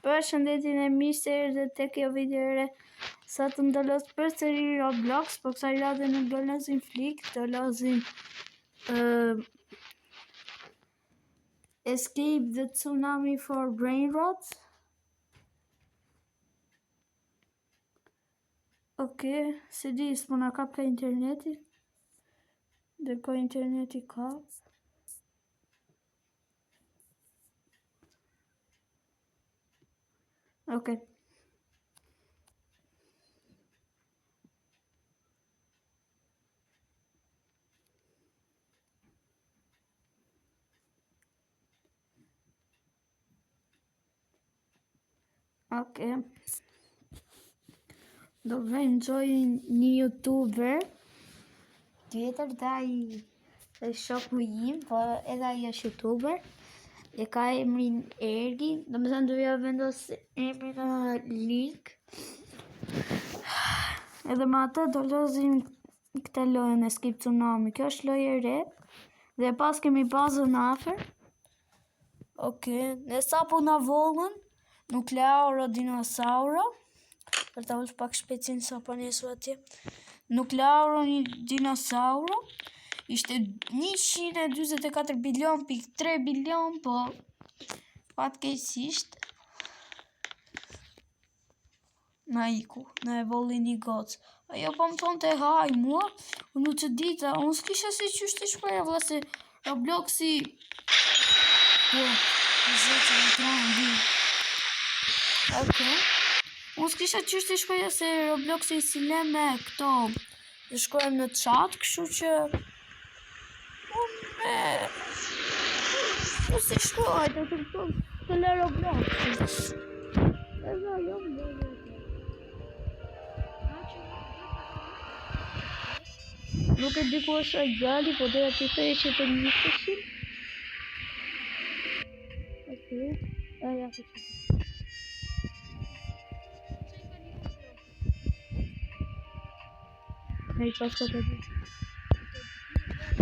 Përshëndetjen e mirë se erdhët tek kjo video e re. Sa të ndallos përsëri Roblox, po kësaj radhe nuk do lozim Flick, do lozim Escape the Tsunami for Brain Rot. Se di s'po na kap ka interneti. Ndërkohë interneti ka. Do vëjmë gjojë një youtuber tjetër, dhe ai shoku im, po edhe ai është youtuber, e ka emrin Ergi, domethënë do ja vendos emrin në link. Edhe me atë do lozim këtë lojën Escape Tsunami. Kjo është lojë e re dhe pas kemi bazën afër. Ne sapo na vollën Nukleauro Dinosauro. Për ta ullë pak shpecin sa pa njësu atje. Nukleauro Dinosauro ishte 124 bilion pik 3 bilion, po fatkeqësisht na iku, na e volli një gocë. Ajo po më thonë të haj mua, unë që dita, unë s'kisha se qysh të shpreja, vla se Robloxi unë s'kisha qysh të shkruaja se Robloxi si le me këto të shkruajmë në chat, kështu që unë si shkruaj të këto të le Robloxi. Edhe ajo më dhe nuk e di ku është ai djali, po doja t'i thej që të njësëshim. Ja të që. Ne i pas ka të di.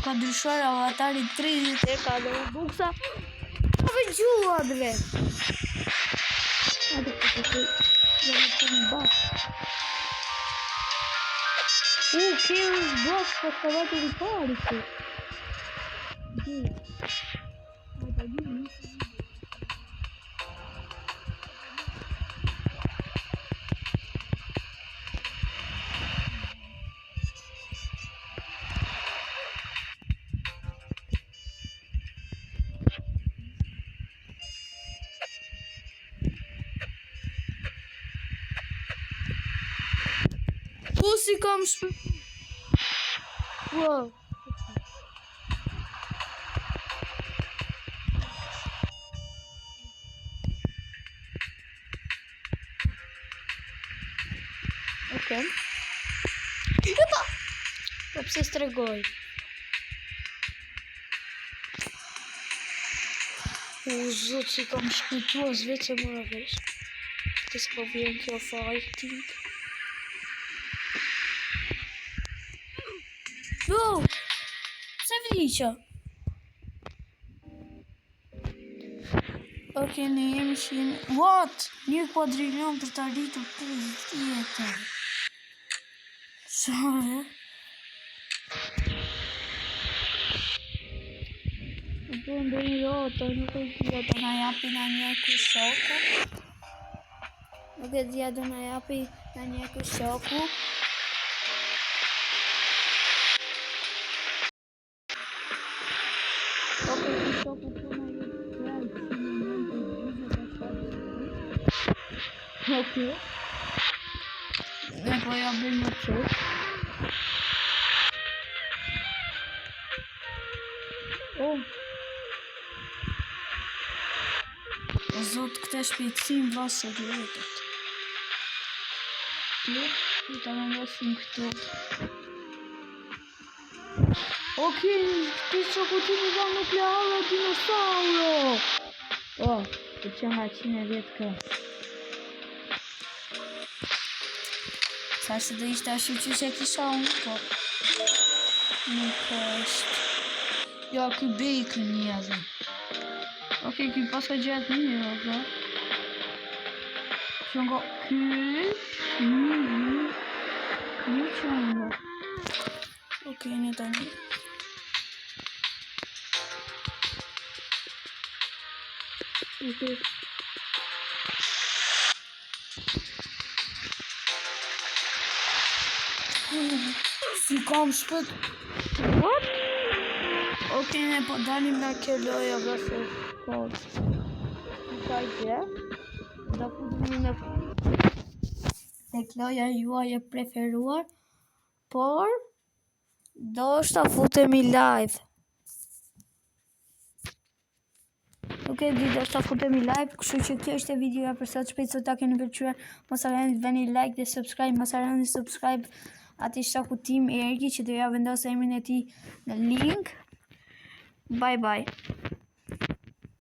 Ka ndryshuar avatari 30 e ka dhe buksa. Ka vëgjua dhe. Ate për të të në bas. Kërës blok për të vëtë i pari që. Si kam shpër. Wow. Epa! Po pse stregoj? Zot, si kam shpëtuar vetë se mora vesh. Të s'po vjen kjo fighting. Se vliqa. Ne jemi shimë. What? 1 kuadrilion për të arritur për tjetër. Shore? Po ndonjë rota, nuk e dhja do na japi na njeku shoku. Nuk e dhja do na japi na njeku shoku. Ne po ja bëjmë në qëtë. Zot, këte shpejtësim vlasë të vetët. Në të në nësim këtu. Ti që këtimi va Nukleauro Dinosauro. Të që nga 110 kë. Sa që dhe ishte ashtu që se kisha unë, po. Nuk është. Ja, këj bejkë një azën. Okej, ky pas ka gjatë mirë, apo? Që nga një që nga. Okej, një tani. Okej. Si kam shpët. What? Okej, ne po dalim nga kjo loja vërse po. Ka gjë. Do futemi në tek loja juaj e preferuar, por do shta futemi live. Okej, do shta futemi live, kështu që kjo është videoja për sot. Shpejt ta keni pëlqyer. Mos harroni të bëni like dhe subscribe, mos harroni subscribe aty shoku tim Ergi që do ja vendos emrin e tij në link. Bye bye.